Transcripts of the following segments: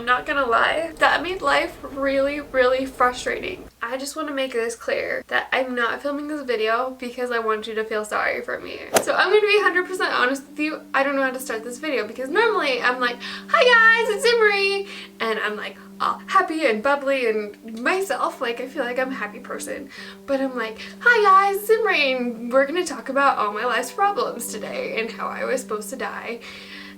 not gonna lie, that made life really, really frustrating. I just want to make this clear that I'm not filming this video because I want you to feel sorry for me. So I'm going to be 100% honest with you. I don't know how to start this video because normally I'm like, hi guys, it's Zimri, and I'm like all happy and bubbly and myself, like I feel like I'm a happy person. But I'm like, hi guys, Zimri, and we're going to talk about all my life's problems today and how I was supposed to die.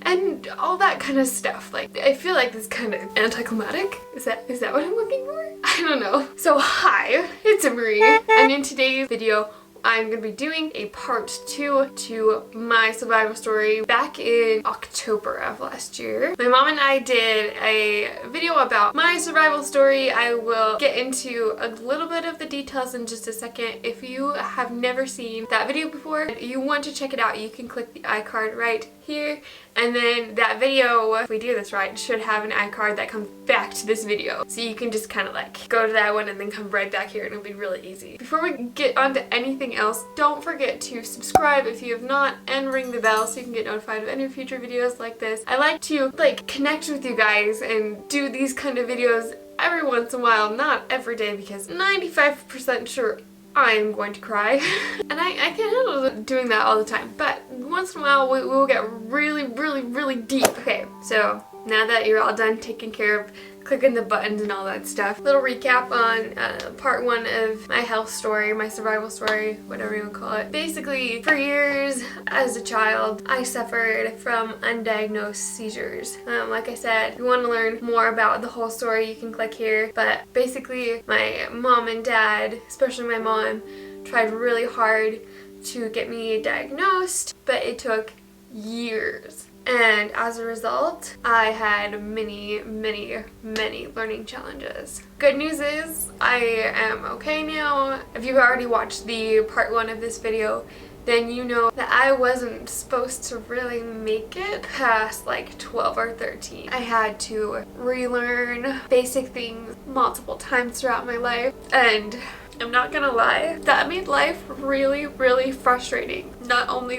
And all that kind of stuff. Like, I feel like this kind of anticlimactic. Is that what I'm looking for? I don't know. So hi, it's Marie, and in today's video, I'm going to be doing a part 2 to my survival story back in October of last year. My mom and I did a video about my survival story. I will get into a little bit of the details in just a second. If you have never seen that video before and you want to check it out, you can click the iCard right here, and then that video, if we do this right, should have an iCard that comes back to this video. So you can just kind of like go to that one and then come right back here and it'll be really easy. Before we get on to anything else, don't forget to subscribe if you have not and ring the bell so you can get notified of any future videos like this. I like to connect with you guys and do these kind of videos every once in a while, not every day because 95% sure I'm going to cry. And I can't handle doing that all the time, but once in a while we will get really, really, really deep. Okay, so now that you're all done taking care of clicking the buttons and all that stuff, little recap on part 1 of my health story, my survival story, whatever you would call it. Basically, for years as a child, I suffered from undiagnosed seizures. Like I said, if you want to learn more about the whole story, you can click here. But basically, my mom and dad, especially my mom, tried really hard to get me diagnosed, but it took years. And as a result, I had many, many, many learning challenges. Good news is I am okay now. If you've already watched the part 1 of this video, then you know that I wasn't supposed to really make it past like 12 or 13. I had to relearn basic things multiple times throughout my life, and I'm not gonna lie, that made life really, really frustrating. Not only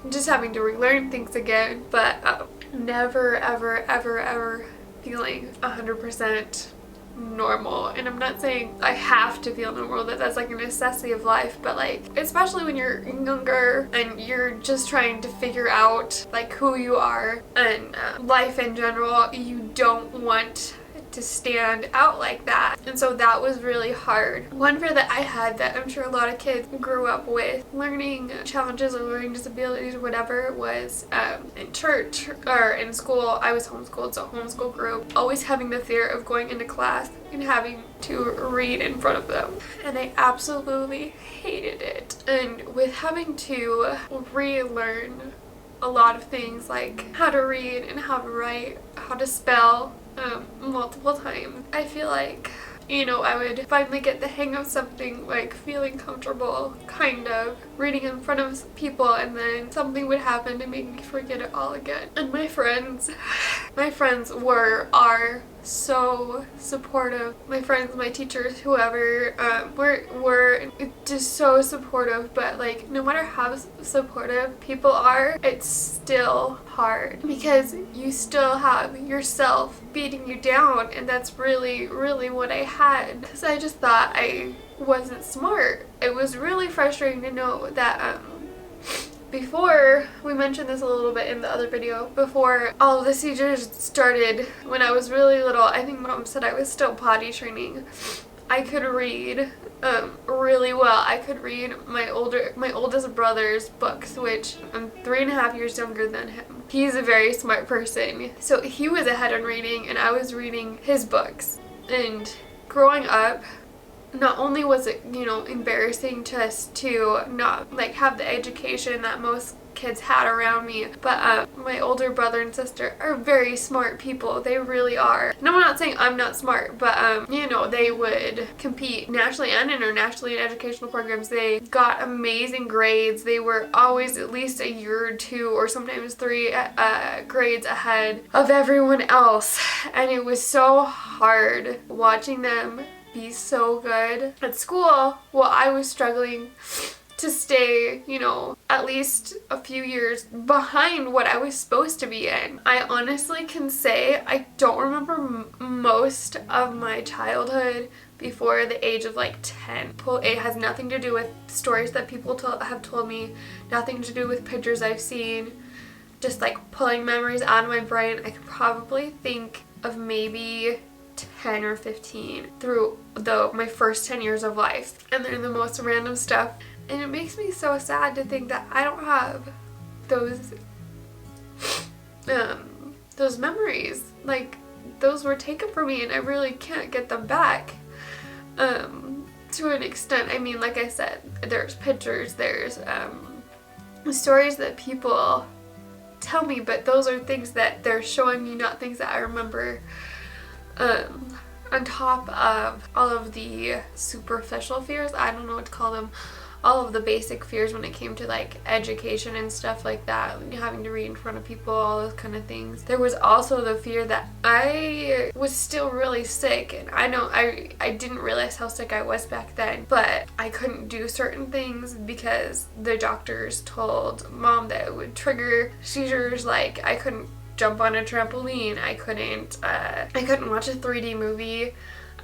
just having to relearn things again, but never, ever, ever, ever feeling 100% normal. And I'm not saying I have to feel normal, that's like a necessity of life, but especially when you're younger and you're just trying to figure out who you are and life in general, you don't want to stand out like that. And so that was really hard. One fear that I had that I'm sure a lot of kids grew up with, learning challenges or learning disabilities or whatever, was in church or in school. I was homeschooled, so homeschool group, always having the fear of going into class and having to read in front of them. And I absolutely hated it. And with having to relearn a lot of things like how to read and how to write, how to spell, multiple times, I feel like, I would finally get the hang of something, feeling comfortable, kind of, reading in front of people, and then something would happen to make me forget it all again. And my friends are so supportive. My friends, my teachers, whoever, were just so supportive, but no matter how supportive people are, it's still hard because you still have yourself beating you down, and that's really, really what I had, because I just thought I wasn't smart. It was really frustrating to know that before, we mentioned this a little bit in the other video, before all of the seizures started when I was really little, I think Mom said I was still potty training, I could read really well. I could read my oldest brother's books, which I'm 3.5 years younger than him. He's a very smart person, so he was ahead on reading and I was reading his books. And growing up, not only was it, embarrassing to us to not have the education that most kids had around me, but my older brother and sister are very smart people. They really are. And I'm not saying I'm not smart, but they would compete nationally and internationally in educational programs. They got amazing grades. They were always at least a year or 2 or sometimes 3 grades ahead of everyone else, and it was so hard watching them be so good at school while I was struggling to stay, you know, at least a few years behind what I was supposed to be in. I honestly can say I don't remember most of my childhood before the age of like 10. It has nothing to do with stories that people have told me, nothing to do with pictures I've seen, just like pulling memories out of my brain. I could probably think of maybe 10 or 15 through my first 10 years of life, and they're the most random stuff. And it makes me so sad to think that I don't have those memories. Like, those were taken from me and I really can't get them back. To an extent, I mean, like I said, there's pictures, there's stories that people tell me, but those are things that they're showing me, not things that I remember. On top of all of the superficial fears, I don't know what to call them, all of the basic fears when it came to like education and stuff like that, having to read in front of people, all those kind of things. There was also the fear that I was still really sick, and I didn't realize how sick I was back then, but I couldn't do certain things because the doctors told Mom that it would trigger seizures. Like, I couldn't jump on a trampoline, I couldn't watch a 3D movie,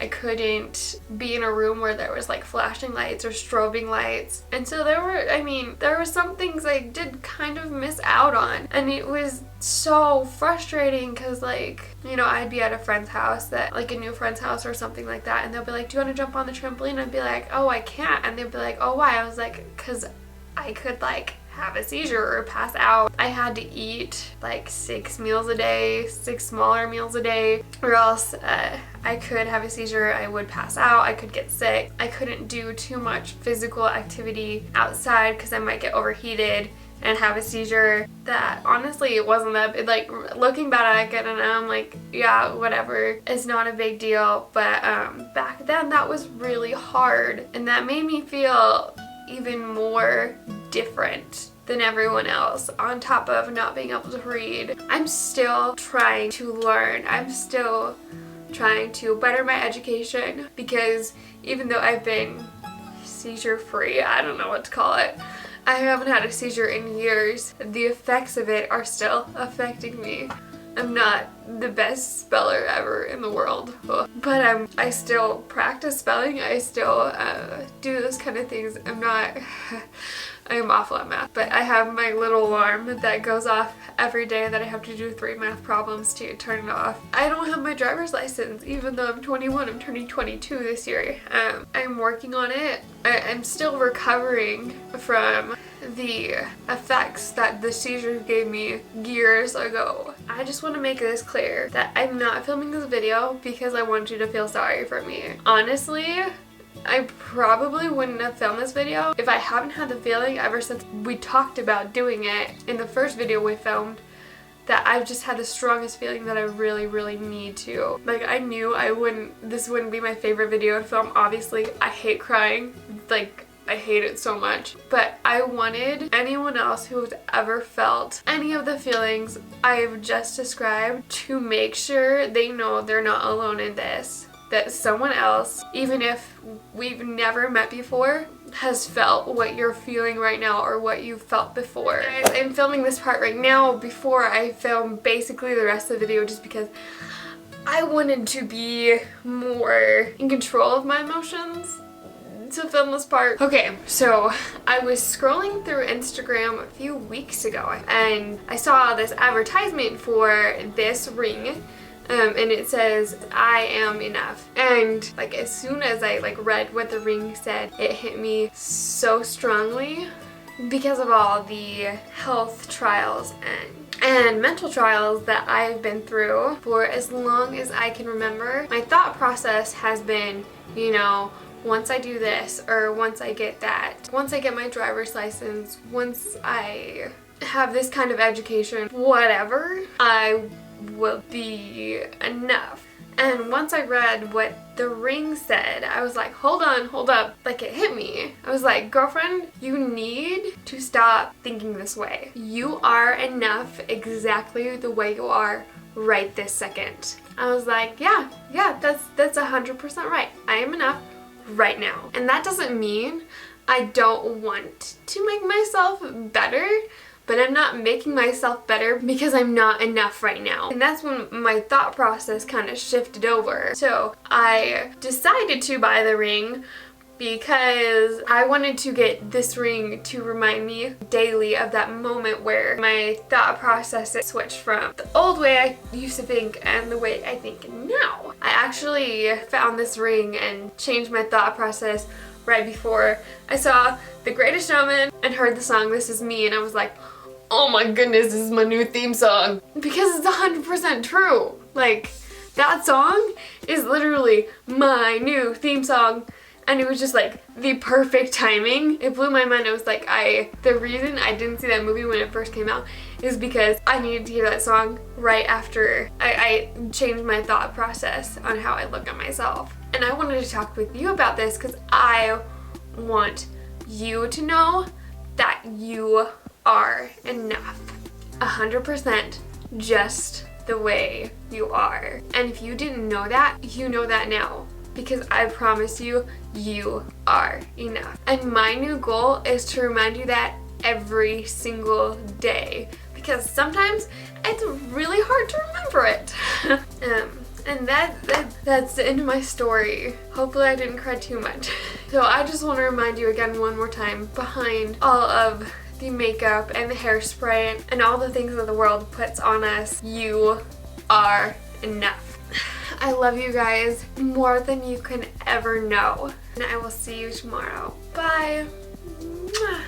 I couldn't be in a room where there was like flashing lights or strobing lights. And so there were some things I did kind of miss out on, and it was so frustrating because, like, you know, I'd be at a friend's house, like a new friend's house or something like that, and they'll be like, do you want to jump on the trampoline? I'd be like, oh, I can't. And they'd be like, oh, why? I was like, because I could like have a seizure or pass out. I had to eat like 6 meals a day, 6 smaller meals a day, or else I could have a seizure, I would pass out, I could get sick. I couldn't do too much physical activity outside because I might get overheated and have a seizure. That honestly, it wasn't that, like, looking back at it and I'm like, yeah, whatever, it's not a big deal. But back then that was really hard, and that made me feel even more different than everyone else, on top of not being able to read. I'm still trying to learn. I'm still trying to better my education, because even though I've been seizure free, I don't know what to call it, I haven't had a seizure in years, the effects of it are still affecting me. I'm not the best speller ever in the world, but I still practice spelling. I still do those kind of things. I am awful at math, but I have my little alarm that goes off every day that I have to do 3 math problems to turn it off. I don't have my driver's license, even though I'm 21. I'm turning 22 this year. I'm working on it. I'm still recovering from the effects that the seizure gave me years ago. I just want to make this clear that I'm not filming this video because I want you to feel sorry for me. Honestly, I probably wouldn't have filmed this video if I haven't had the feeling ever since we talked about doing it in the first video we filmed, that I've just had the strongest feeling that I really, really need to. Like, I knew this wouldn't be my favorite video to film. Obviously, I hate crying. Like, I hate it so much. But I wanted anyone else who has ever felt any of the feelings I've just described to make sure they know they're not alone in this. That someone else, even if we've never met before, has felt what you're feeling right now or what you felt before. Guys, I'm filming this part right now before I film basically the rest of the video, just because I wanted to be more in control of my emotions to film this part. Okay, so I was scrolling through Instagram a few weeks ago and I saw this advertisement for this ring. And it says, I am enough. And like, as soon as I read what the ring said, it hit me so strongly because of all the health trials and mental trials that I've been through for as long as I can remember. My thought process has been, you know, once I do this, or once I get that, once I get my driver's license, once I have this kind of education, whatever, I will be enough. And once I read what the ring said, I was like, hold up, like, it hit me. I was like, girlfriend, you need to stop thinking this way. You are enough exactly the way you are right this second. I was like, yeah, that's 100% right. I am enough right now. And that doesn't mean I don't want to make myself better, but I'm not making myself better because I'm not enough right now. And that's when my thought process kind of shifted over. So I decided to buy the ring because I wanted to get this ring to remind me daily of that moment where my thought process switched from the old way I used to think and the way I think now. I actually found this ring and changed my thought process right before I saw The Greatest Showman and heard the song This Is Me, and I was like, oh my goodness, this is my new theme song. Because it's 100% true. Like, that song is literally my new theme song. And it was just like the perfect timing. It blew my mind. I was like, the reason I didn't see that movie when it first came out is because I needed to hear that song right after I changed my thought process on how I look at myself. And I wanted to talk with you about this because I want you to know that you are enough. 100% just the way you are. And if you didn't know that, you know that now. Because I promise you, you are enough. And my new goal is to remind you that every single day. Because sometimes it's really hard to remember it. And that's the end of my story. Hopefully I didn't cry too much. So I just want to remind you again one more time, behind all of the makeup and the hairspray and all the things that the world puts on us, you are enough. I love you guys more than you can ever know. And I will see you tomorrow. Bye. Mwah.